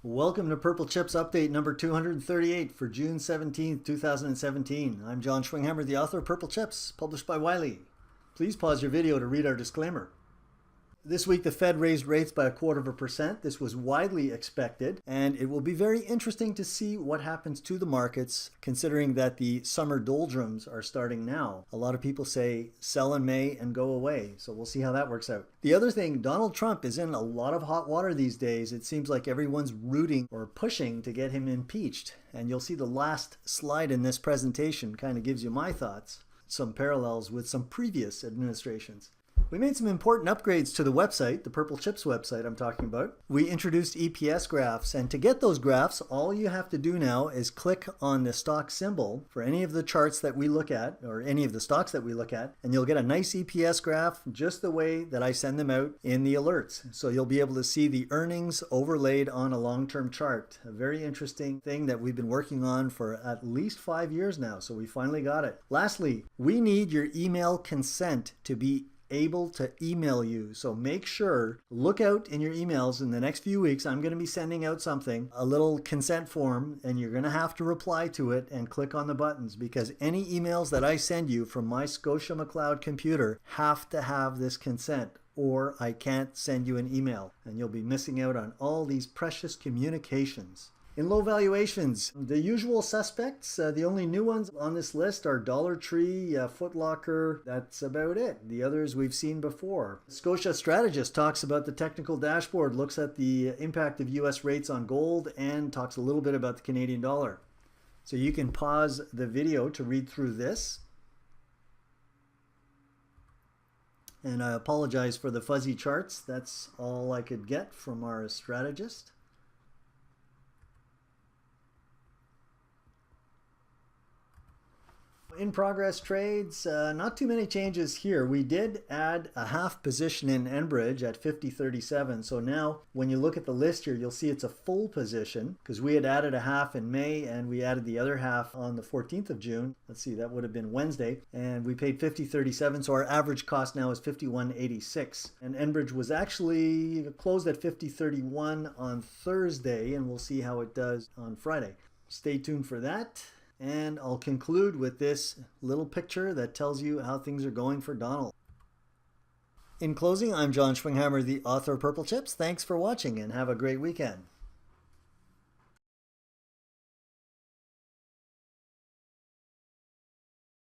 Welcome to Purple Chips Update number 238 for June 17th, 2017. I'm John Schwinghammer, the author of Purple Chips, published by Wiley. Please pause your video to read our disclaimer. This week the Fed raised rates by 0.25%. This was widely expected, and it will be very interesting to see what happens to the markets considering that the summer doldrums are starting now. A lot of people say sell in May and go away, so we'll see how that works out. The other thing, Donald Trump is in a lot of hot water these days. It seems like everyone's rooting or pushing to get him impeached, and you'll see the last slide in this presentation kind of gives you my thoughts, some parallels with some previous administrations. We made some important upgrades to the website, the Purple Chips website I'm talking about. We introduced EPS graphs, and to get those graphs, all you have to do now is click on the stock symbol for any of the charts that we look at, or any of the stocks that we look at, and you'll get a nice EPS graph just the way that I send them out in the alerts. So you'll be able to see the earnings overlaid on a long-term chart. A very interesting thing that we've been working on for at least 5 years now, so we finally got it. Lastly, we need your email consent to be able to email you. So make sure, look out in your emails in the next few weeks. I'm going to be sending out something, a little consent form, and you're going to have to reply to it and click on the buttons, because any emails that I send you from my Scotia McLeod computer have to have this consent, or I can't send you an email, and you'll be missing out on all these precious communications. In low valuations, the usual suspects, the only new ones on this list are Dollar Tree, Foot Locker. That's about it. The others we've seen before. Scotia Strategist talks about the technical dashboard, looks at the impact of US rates on gold, and talks a little bit about the Canadian dollar. So you can pause the video to read through this. And I apologize for the fuzzy charts. That's all I could get from our strategist. In progress trades, not too many changes here. We did add a half position in Enbridge at 50.37. So now when you look at the list here, you'll see it's a full position because we had added a half in May and we added the other half on the 14th of June. Let's see, that would have been Wednesday. And we paid 50.37. So our average cost now is 51.86. And Enbridge was actually closed at 50.31 on Thursday, and we'll see how it does on Friday. Stay tuned for that. And I'll conclude with this little picture that tells you how things are going for Donald. In closing, I'm John Schwinghammer, the author of Purple Chips. Thanks for watching and have a great weekend.